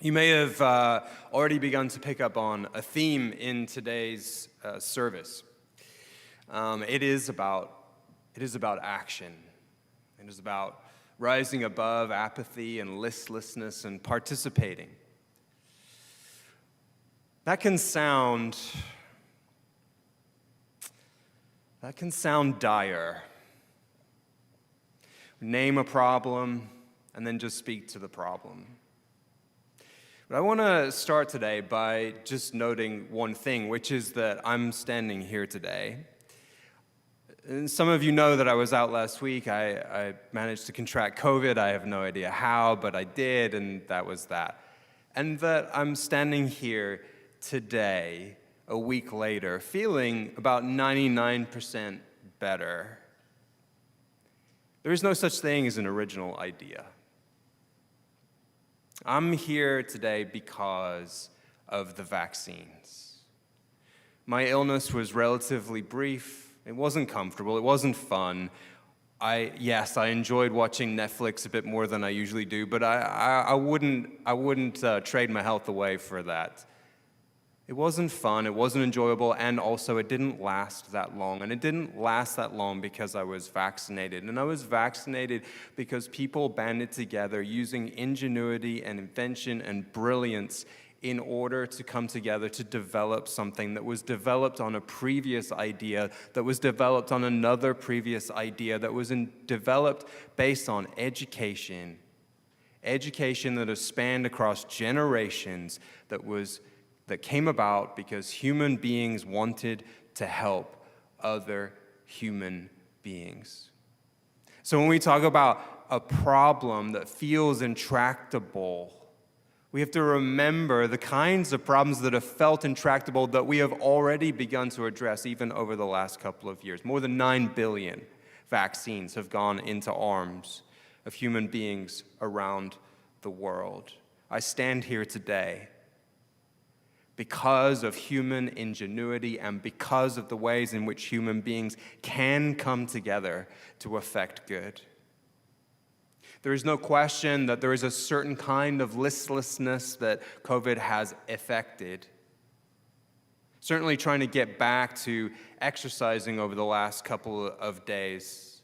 You may have already begun to pick up on a theme in today's service. It is about action. It is about rising above apathy and listlessness and participating. That can sound dire. Name a problem and then just speak to the problem. But I want to start today by just noting one thing, which is that I'm standing here today. And some of you know that I was out last week. I managed to contract COVID. I have no idea how, but I did, and that was that. And that I'm standing here today, a week later, feeling about 99% better. There is no such thing as an original idea. I'm here today because of the vaccines. My illness was relatively brief. It wasn't comfortable. It wasn't fun. Yes, I enjoyed watching Netflix a bit more than I usually do, but I wouldn't trade my health away for that. It wasn't fun, it wasn't enjoyable, and also it didn't last that long. And it didn't last that long because I was vaccinated. And I was vaccinated because people banded together using ingenuity and invention and brilliance in order to come together to develop something that was developed on a previous idea, that was developed on another previous idea, that was developed based on education that has spanned across generations, that came about because human beings wanted to help other human beings. So when we talk about a problem that feels intractable, we have to remember the kinds of problems that have felt intractable that we have already begun to address even over the last couple of years. More than 9 billion vaccines have gone into arms of human beings around the world. I stand here today because of human ingenuity and because of the ways in which human beings can come together to effect good. There is no question that there is a certain kind of listlessness that COVID has affected. Certainly trying to get back to exercising over the last couple of days.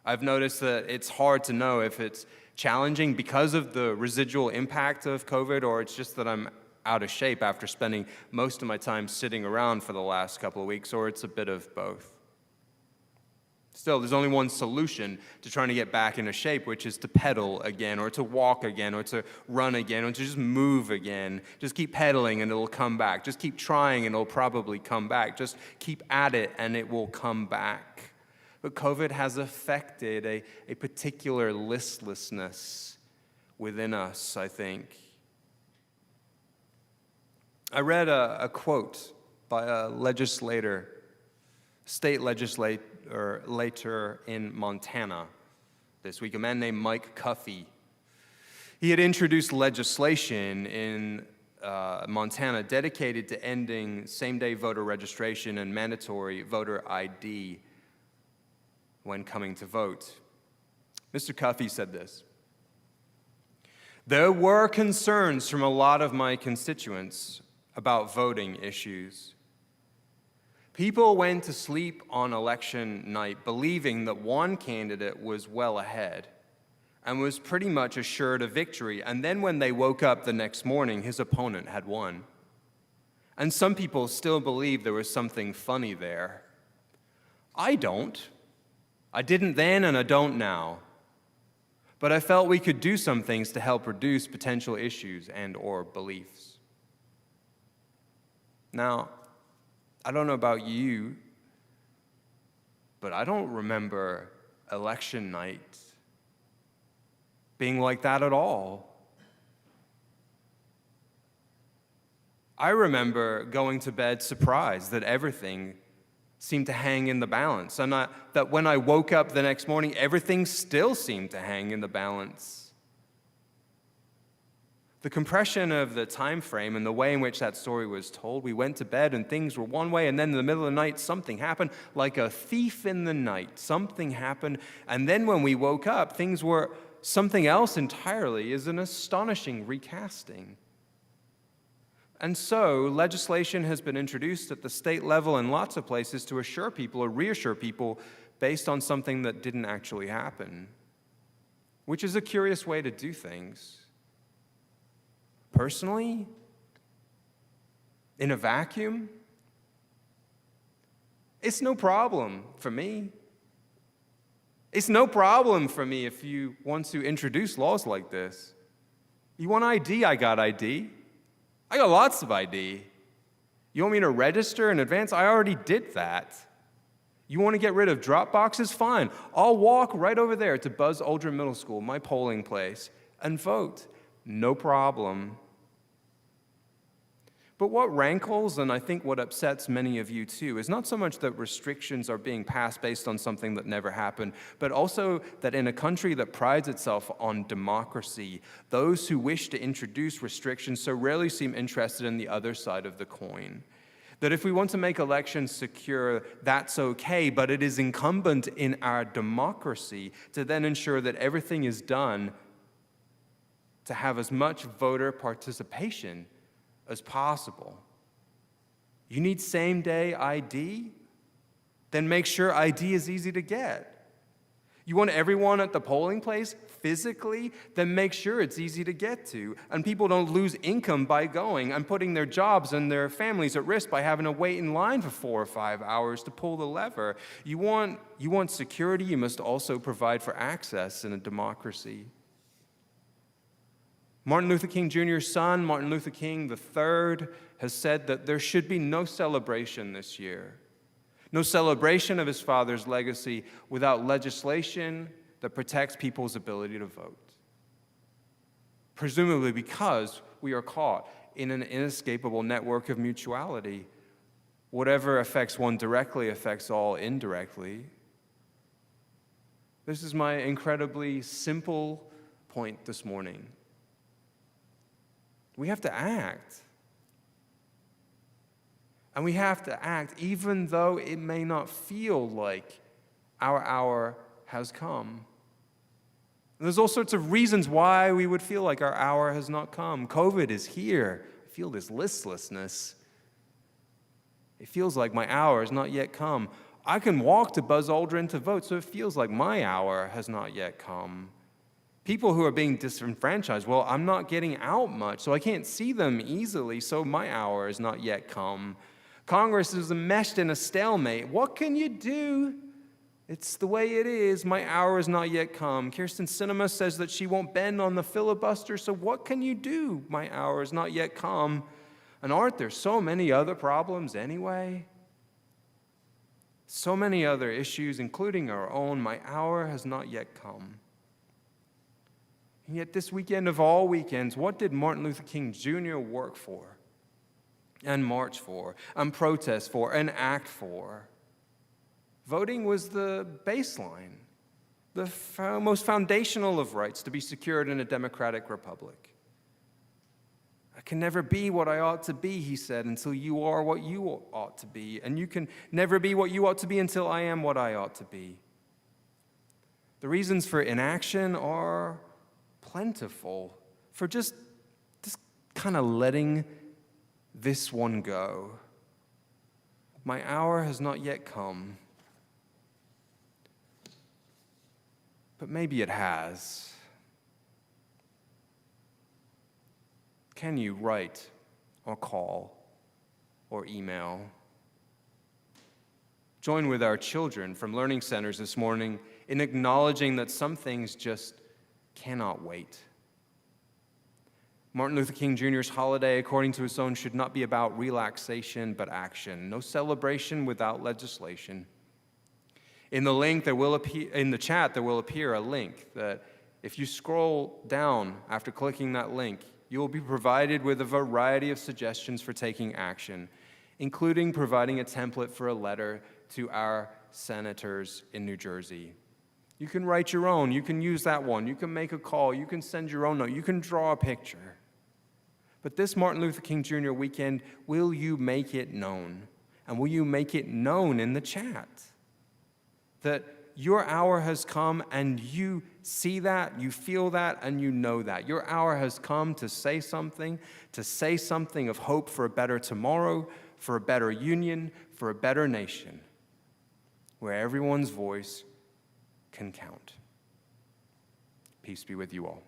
I've noticed that it's hard to know if it's challenging because of the residual impact of COVID, or it's just that I'm out of shape after spending most of my time sitting around for the last couple of weeks, or it's a bit of both. Still, there's only one solution to trying to get back into shape, which is to pedal again, or to walk again, or to run again, or to just move again. Just keep pedaling and it'll come back. Just keep trying and it'll probably come back. Just keep at it and it will come back. But COVID has affected a particular listlessness within us, I think. I read a quote by a state legislator in Montana this week, a man named Mike Cuffey. He had introduced legislation in Montana dedicated to ending same-day voter registration and mandatory voter ID when coming to vote. Mr. Cuffey said this: "There were concerns from a lot of my constituents about voting issues. People went to sleep on election night believing that one candidate was well ahead and was pretty much assured of victory, and then when they woke up the next morning, his opponent had won. And some people still believe there was something funny there. I don't. I didn't then and I don't now. But I felt we could do some things to help reduce potential issues and/or beliefs." Now, I don't know about you, but I don't remember election night being like that at all. I remember going to bed surprised that everything seemed to hang in the balance, and that when I woke up the next morning, everything still seemed to hang in the balance. The compression of the time frame and the way in which that story was told, we went to bed and things were one way, and then in the middle of the night, something happened, like a thief in the night. Something happened, and then when we woke up, things were something else entirely. Is an astonishing recasting. And so, legislation has been introduced at the state level in lots of places to assure people or reassure people based on something that didn't actually happen, which is a curious way to do things. Personally, in a vacuum, it's no problem for me. It's no problem for me if you want to introduce laws like this. You want ID? I got ID. I got lots of ID. You want me to register in advance? I already did that. You want to get rid of drop boxes? Fine. I'll walk right over there to Buzz Aldrin Middle School, my polling place, and vote. No problem. But what rankles, and I think what upsets many of you too, is not so much that restrictions are being passed based on something that never happened, but also that in a country that prides itself on democracy, those who wish to introduce restrictions so rarely seem interested in the other side of the coin. That if we want to make elections secure, that's okay, but it is incumbent in our democracy to then ensure that everything is done to have as much voter participation as possible. You need same-day ID? Then make sure ID is easy to get. You want everyone at the polling place physically? Then make sure it's easy to get to, and people don't lose income by going and putting their jobs and their families at risk by having to wait in line for 4 or 5 hours to pull the lever. You want security, you must also provide for access in a democracy. Martin Luther King Jr.'s son, Martin Luther King III, has said that there should be no celebration this year, no celebration of his father's legacy without legislation that protects people's ability to vote. Presumably because we are caught in an inescapable network of mutuality. Whatever affects one directly affects all indirectly. This is my incredibly simple point this morning. We have to act. And we have to act even though it may not feel like our hour has come. And there's all sorts of reasons why we would feel like our hour has not come. COVID is here. I feel this listlessness. It feels like my hour has not yet come. I can walk to Buzz Aldrin to vote, so it feels like my hour has not yet come. People who are being disenfranchised, well, I'm not getting out much, so I can't see them easily, so my hour has not yet come. Congress is enmeshed in a stalemate. What can you do? It's the way it is. My hour has not yet come. Kirsten Sinema says that she won't bend on the filibuster, so what can you do? My hour has not yet come. And aren't there so many other problems anyway? So many other issues, including our own. My hour has not yet come. And yet this weekend of all weekends, what did Martin Luther King Jr. work for, and march for, and protest for, and act for? Voting was the baseline, the most foundational of rights to be secured in a democratic republic. I can never be what I ought to be, he said, until you are what you ought to be. And you can never be what you ought to be until I am what I ought to be. The reasons for inaction are plentiful, for just kind of letting this one go. My hour has not yet come. But maybe it has. Can you write or call or email? Join with our children from learning centers this morning in acknowledging that some things just cannot wait. Martin Luther King Jr.'s holiday, according to his own, should not be about relaxation but action. No celebration without legislation. In the link there will appear, in the chat there will appear a link that if you scroll down after clicking that link, you will be provided with a variety of suggestions for taking action, including providing a template for a letter to our senators in New Jersey. You can write your own, you can use that one, you can make a call, you can send your own note, you can draw a picture. But this Martin Luther King Jr. weekend, will you make it known? And will you make it known in the chat? That your hour has come, and you see that, you feel that, and you know that. Your hour has come to say something of hope for a better tomorrow, for a better union, for a better nation, where everyone's voice can count. Peace be with you all.